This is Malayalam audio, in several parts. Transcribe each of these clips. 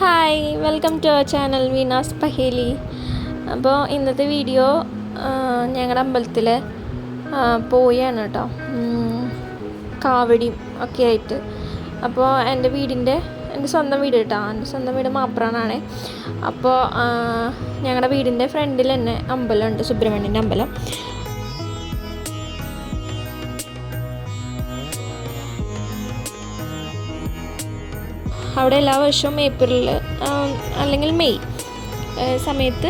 Hi, welcome to our channel Veena's Paheli. അപ്പോൾ ഇന്നത്തെ വീഡിയോ ഞങ്ങളുടെ അമ്പലത്തിൽ പോയാണ് കേട്ടോ, കാവടിയും ഒക്കെ ആയിട്ട്. അപ്പോൾ എൻ്റെ സ്വന്തം വീട് കേട്ടോ, എൻ്റെ സ്വന്തം വീട് മാപ്രാണാണ്. അപ്പോൾ ഞങ്ങളുടെ വീടിൻ്റെ ഫ്രണ്ടിൽ തന്നെ അമ്പലമുണ്ട്, സുബ്രഹ്മണ്യൻ്റെ അമ്പലം. അവിടെ എല്ലാ വർഷവും ഏപ്രിൽ അല്ലെങ്കിൽ മെയ് സമയത്ത്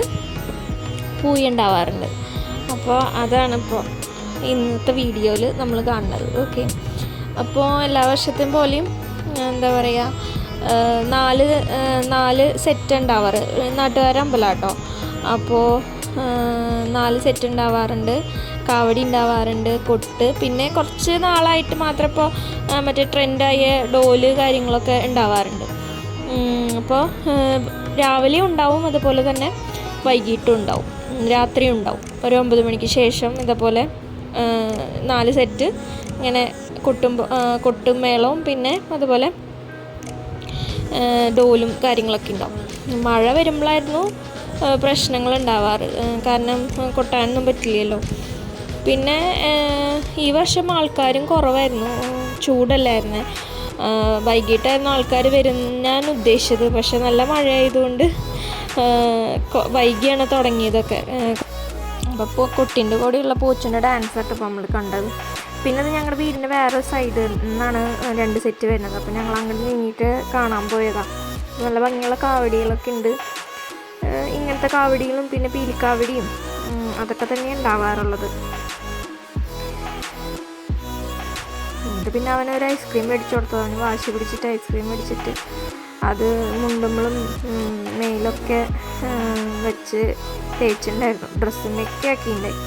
പൂയ ഉണ്ടാവാറുണ്ട്. അപ്പോൾ അതാണിപ്പോൾ ഇന്നത്തെ വീഡിയോയിൽ നമ്മൾ കാണുന്നത്. ഓക്കെ, അപ്പോൾ എല്ലാ വർഷത്തെയും പോലെയും എന്താ പറയുക, നാല് സെറ്റ് ഉണ്ടാവാറ്. നാട്ടുകാരുടെ അമ്പലം കേട്ടോ. അപ്പോൾ 4 സെറ്റ് ഉണ്ടാവാറുണ്ട്. കാവടി ഉണ്ടാവാറുണ്ട്, കൊട്ട്, പിന്നെ കുറച്ച് നാളായിട്ട് മാത്രം ഇപ്പോൾ മറ്റേ ട്രെൻഡായ ഡോല് കാര്യങ്ങളൊക്കെ ഉണ്ടാവാറുണ്ട്. അപ്പോൾ രാവിലെ ഉണ്ടാവും, അതുപോലെ തന്നെ വൈകിട്ടും ഉണ്ടാവും, രാത്രി ഉണ്ടാവും. ഒരു 9 മണിക്ക് ശേഷം ഇതേപോലെ 4 സെറ്റ് ഇങ്ങനെ കൊട്ടും മേളവും പിന്നെ അതുപോലെ ഡോലും കാര്യങ്ങളൊക്കെ ഉണ്ടാവും. മഴ വരുമ്പോഴായിരുന്നു പ്രശ്നങ്ങൾ ഉണ്ടാവാറ്, കാരണം കൊട്ടാനൊന്നും പറ്റില്ലല്ലോ. പിന്നെ ഈ വർഷം ആൾക്കാരും കുറവായിരുന്നു, ചൂടല്ലായിരുന്നു. വൈകിട്ടായിരുന്നു ആൾക്കാർ വരും ഞാൻ ഉദ്ദേശിച്ചത്, പക്ഷെ നല്ല മഴ ആയതുകൊണ്ട് വൈകിയാണ് തുടങ്ങിയതൊക്കെ. അപ്പോൾ കൊട്ടിൻ്റെ കൂടെയുള്ള പൂച്ചൻ്റെ ഡാൻസൊക്കെ ഇപ്പോൾ നമ്മൾ കണ്ടത്. പിന്നെ അത് ഞങ്ങളുടെ വീടിൻ്റെ വേറെ സൈഡിൽ നിന്നാണ് 2 സെറ്റ് വരുന്നത്. അപ്പോൾ ഞങ്ങൾ അങ്ങോട്ട് നീങ്ങിയിട്ട് കാണാൻ പോയതാണ്. നല്ല ഭംഗിയുള്ള കാവടികളൊക്കെ ഉണ്ട്. ഇങ്ങനത്തെ കാവടികളും പിന്നെ പീലിക്കാവടിയും അതൊക്കെ തന്നെ ഉണ്ടാവാറുള്ളത്. എന്നിട്ട് പിന്നെ അവനൊരു ഐസ്ക്രീം മേടിച്ചു കൊടുത്തു. അവന് വാശി പിടിച്ചിട്ട് ഐസ്ക്രീം മേടിച്ചിട്ട് അത് മുണ്ടുമ്പളും മെയിലൊക്കെ വെച്ച് തേച്ചിട്ടുണ്ടായിരുന്നു, ഡ്രസ്സിൻ്റെയൊക്കെ ആക്കിയിട്ടുണ്ടായി.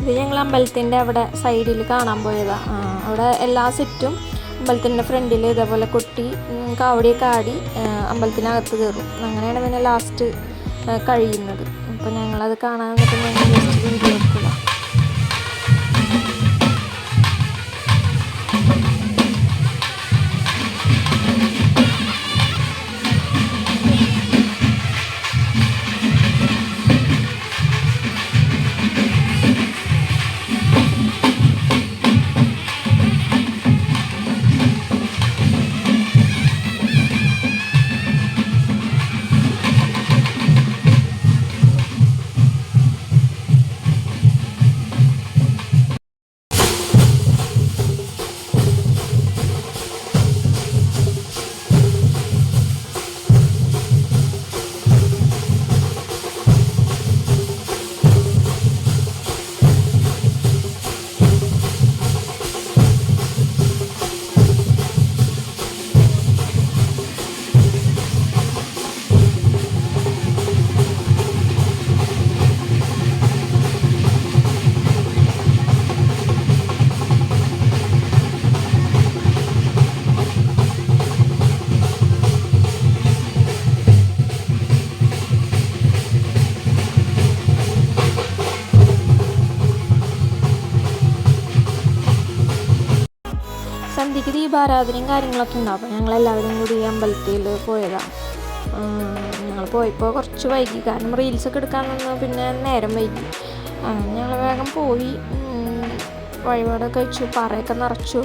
ഇത് ഞങ്ങൾ അമ്പലത്തിൻ്റെ അവിടെ സൈഡിൽ കാണാൻ പോയതാണ്. അവിടെ എല്ലാ സെറ്റും അമ്പലത്തിൻ്റെ ഫ്രണ്ടിൽ ഇതേപോലെ കൊട്ടി കാവടിയൊക്കെ ആടി അമ്പലത്തിനകത്ത് കയറും. അങ്ങനെയാണ് പിന്നെ ലാസ്റ്റ് കഴിയുന്നത്. അപ്പോൾ ഞങ്ങളത് കാണാൻ പറ്റുന്ന ജസ്റ്റ് വീഡിയോ എടുക്കുക. സന്ധ്യയ്ക്ക് ദീപാരാധനയും കാര്യങ്ങളൊക്കെ ഉണ്ടാവും. അപ്പോൾ ഞങ്ങളെല്ലാവരും കൂടി അമ്പലത്തിൽ പോയതാണ്. ഞങ്ങൾ പോയപ്പോൾ കുറച്ച് വൈകി, കാരണം റീൽസൊക്കെ എടുക്കാൻ നിന്ന് പിന്നെ നേരം വൈകി. അങ്ങനെ ഞങ്ങൾ വേഗം പോയി, വഴിപാടൊക്കെ കഴിച്ചു, പാറയൊക്കെ നിറച്ചു.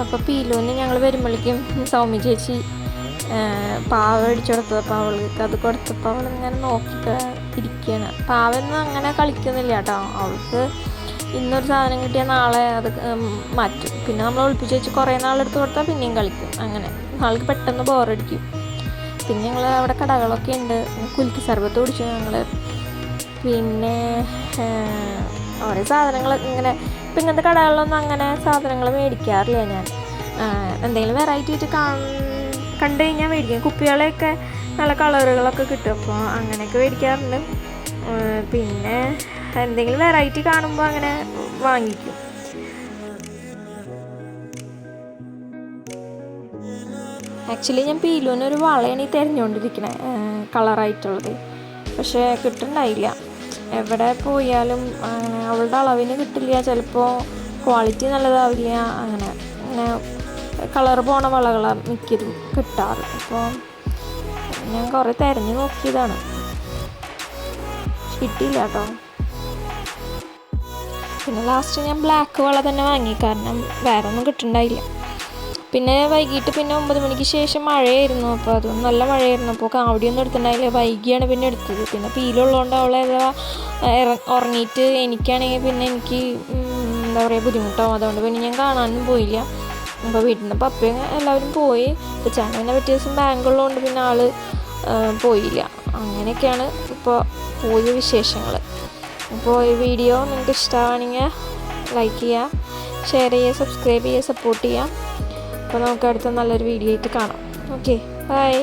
അപ്പോൾ പീലുവിന് ഞങ്ങൾ വരുമ്പോഴേക്കും സൗമ്യ ചേച്ചി പാവ അടിച്ചു കൊടുത്തത്. അപ്പോൾ അവൾക്ക് അത് കൊടുത്തപ്പോൾ അവളിങ്ങനെ നോക്കി ഇരിക്കുകയാണ്. പാവൊന്നും അങ്ങനെ കളിക്കുന്നില്ല കേട്ടോ. അവൾക്ക് ഇന്നൊരു സാധനം കിട്ടിയാൽ നാളെ അത് മാറ്റും. പിന്നെ നമ്മൾ ഒളിപ്പിച്ച് വെച്ച് കുറേ നാളെടുത്ത് കൊടുത്താൽ പിന്നെയും കളിക്കും. അങ്ങനെ ആൾക്ക് പെട്ടെന്ന് ബോറടിക്കും. പിന്നെ ഞങ്ങൾ അവിടെ കടകളൊക്കെ ഉണ്ട്. കുലുക്കി സർബത്ത് കുടിച്ചു ഞങ്ങൾ. പിന്നെ ഓരോ സാധനങ്ങൾ ഇങ്ങനെ ഇപ്പം ഇങ്ങനത്തെ കടകളിലൊന്നും അങ്ങനെ സാധനങ്ങൾ മേടിക്കാറില്ല ഞാൻ. എന്തെങ്കിലും വെറൈറ്റി ആയിട്ട് കണ്ടു കഴിഞ്ഞാൽ മേടിക്കും. കുപ്പികളെയൊക്കെ നല്ല കളറുകളൊക്കെ കിട്ടും, അപ്പോൾ അങ്ങനെയൊക്കെ മേടിക്കാറുണ്ട്. പിന്നെ എന്തെങ്കിലും വെറൈറ്റി കാണുമ്പോൾ അങ്ങനെ വാങ്ങിക്കും. ആക്ച്വലി ഞാൻ പീലുവിനൊരു വളയാണ് ഈ തിരഞ്ഞുകൊണ്ടിരിക്കണേ, കളറായിട്ടുള്ളത്. പക്ഷേ കിട്ടുന്നുണ്ടായില്ല. എവിടെ പോയാലും അങ്ങനെ അവളുടെ അളവിന് കിട്ടില്ല. ചിലപ്പോൾ ക്വാളിറ്റി നല്ലതാവില്ല. അങ്ങനെ കളർ പോണ വളകളാണ് മിക്കതും കിട്ടാറ്. അപ്പോൾ ഞാൻ കുറേ തിരഞ്ഞു നോക്കിയതാണ്, കിട്ടിയില്ല കേട്ടോ. പിന്നെ ലാസ്റ്റ് ഞാൻ ബ്ലാക്ക് വള തന്നെ വാങ്ങി, കാരണം വേറെ ഒന്നും കിട്ടുന്നുണ്ടായില്ല. പിന്നെ വൈകിട്ട് പിന്നെ 9 മണിക്ക് ശേഷം മഴയായിരുന്നു. അപ്പോൾ അതും നല്ല മഴയായിരുന്നു. അപ്പോൾ കാവടിയൊന്നും എടുത്തിട്ടുണ്ടായില്ല. വൈകിയാണ് പിന്നെ എടുത്തത്. പിന്നെ പീലുള്ളതുകൊണ്ട് അവളെ ഉറങ്ങിയിട്ട് എനിക്കാണെങ്കിൽ പിന്നെ എനിക്ക് എന്താ പറയുക ബുദ്ധിമുട്ടാവും. അതുകൊണ്ട് പിന്നെ ഞാൻ കാണാനൊന്നും പോയില്ല. അപ്പോൾ വീട്ടിൽ നിന്ന് പപ്പയും എല്ലാവരും പോയി. ഇപ്പോൾ ചേട്ടൻ പിന്നെ പിറ്റേ ദിവസം ബാങ്കുള്ളതുകൊണ്ട് പിന്നെ ആൾ പോയില്ല. അങ്ങനെയൊക്കെയാണ് ഇപ്പോൾ പോയ വിശേഷങ്ങൾ. അപ്പോൾ ഈ വീഡിയോ നിങ്ങൾക്ക് ഇഷ്ടമാണെങ്കിൽ ലൈക്ക് ചെയ്യുക, ഷെയർ ചെയ്യുക, സബ്സ്ക്രൈബ് ചെയ്യുക, സപ്പോർട്ട് ചെയ്യുക. അപ്പോൾ നമുക്ക് അടുത്ത നല്ലൊരു വീഡിയോ ആയിട്ട് കാണാം. Okay, by.